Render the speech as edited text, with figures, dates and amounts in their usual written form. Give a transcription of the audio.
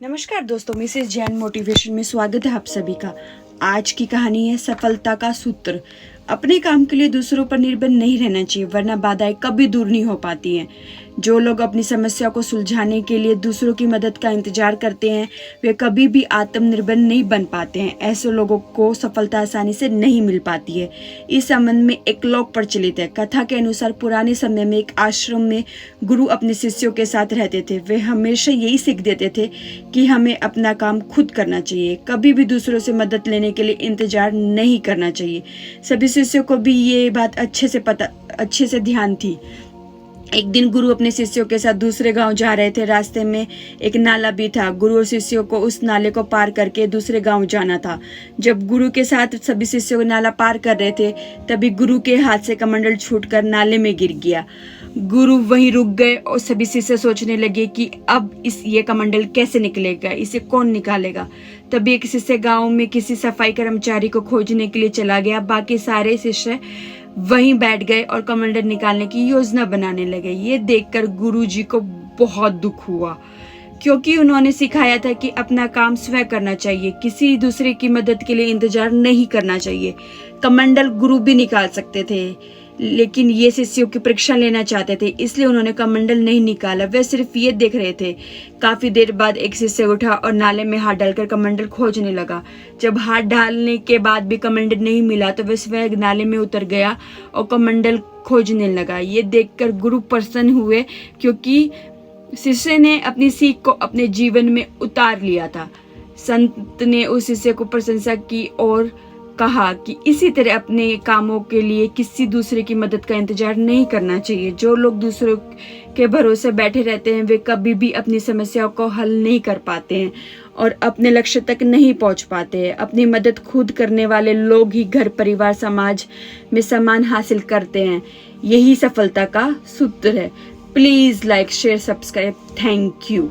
नमस्कार दोस्तों, Mrs Jain motivation में स्वागत है आप सभी का। आज की कहानी है सफलता का सूत्र। अपने काम के लिए दूसरों पर निर्भर नहीं रहना चाहिए, वरना बाधाएं कभी दूर नहीं हो पाती हैं। जो लोग अपनी समस्या को सुलझाने के लिए दूसरों की मदद का इंतजार करते हैं, वे कभी भी आत्मनिर्भर नहीं बन पाते हैं। ऐसे लोगों को सफलता आसानी से नहीं मिल पाती है। इस संबंध में एक लोक प्रचलित है। कथा के अनुसार पुराने समय में एक आश्रम में गुरु अपने शिष्यों के साथ रहते थे। वे हमेशा यही सीख देते थे कि हमें अपना काम खुद करना चाहिए, कभी भी दूसरों से मदद लेने के लिए इंतजार नहीं करना चाहिए। सभी शिष्यों को भी ये बात अच्छे से ध्यान थी। एक दिन गुरु अपने शिष्यों के साथ दूसरे गांव जा रहे थे। रास्ते में एक नाला भी था। गुरु और शिष्यों को उस नाले को पार करके दूसरे गांव जाना था। जब गुरु के साथ सभी शिष्यों को नाला पार कर रहे थे, तभी गुरु के हाथ से कमंडल छूटकर नाले में गिर गया। गुरु वहीं रुक गए और सभी शिष्य सोचने लगे कि अब ये कमंडल कैसे निकलेगा, इसे कौन निकालेगा। तभी एक शिष्य गांव में किसी सफाई कर्मचारी को खोजने के लिए चला गया। बाकी सारे शिष्य वहीं बैठ गए और कमंडल निकालने की योजना बनाने लगे। ये देखकर गुरुजी को बहुत दुख हुआ, क्योंकि उन्होंने सिखाया था कि अपना काम स्वयं करना चाहिए, किसी दूसरे की मदद के लिए इंतजार नहीं करना चाहिए। कमंडल गुरु भी निकाल सकते थे, लेकिन ये शिष्यों की परीक्षा लेना चाहते थे, इसलिए उन्होंने कमंडल नहीं निकाला। वे सिर्फ ये देख रहे थे। काफी देर बाद एक शिष्य उठा और नाले में हाथ डालकर कमंडल खोजने लगा। जब हाथ डालने के बाद भी कमंडल नहीं मिला तो वह स्वयं नाले में उतर गया और कमंडल खोजने लगा। ये देखकर गुरु प्रसन्न हुए, क्योंकि शिष्य ने अपनी सीख को अपने जीवन में उतार लिया था। संत ने उस शिष्य को प्रशंसा की और कहा कि इसी तरह अपने कामों के लिए किसी दूसरे की मदद का इंतजार नहीं करना चाहिए। जो लोग दूसरों के भरोसे बैठे रहते हैं, वे कभी भी अपनी समस्याओं को हल नहीं कर पाते हैं और अपने लक्ष्य तक नहीं पहुंच पाते हैं। अपनी मदद खुद करने वाले लोग ही घर, परिवार, समाज में सम्मान हासिल करते हैं। यही सफलता का सूत्र है। Please like, share, subscribe. Thank you.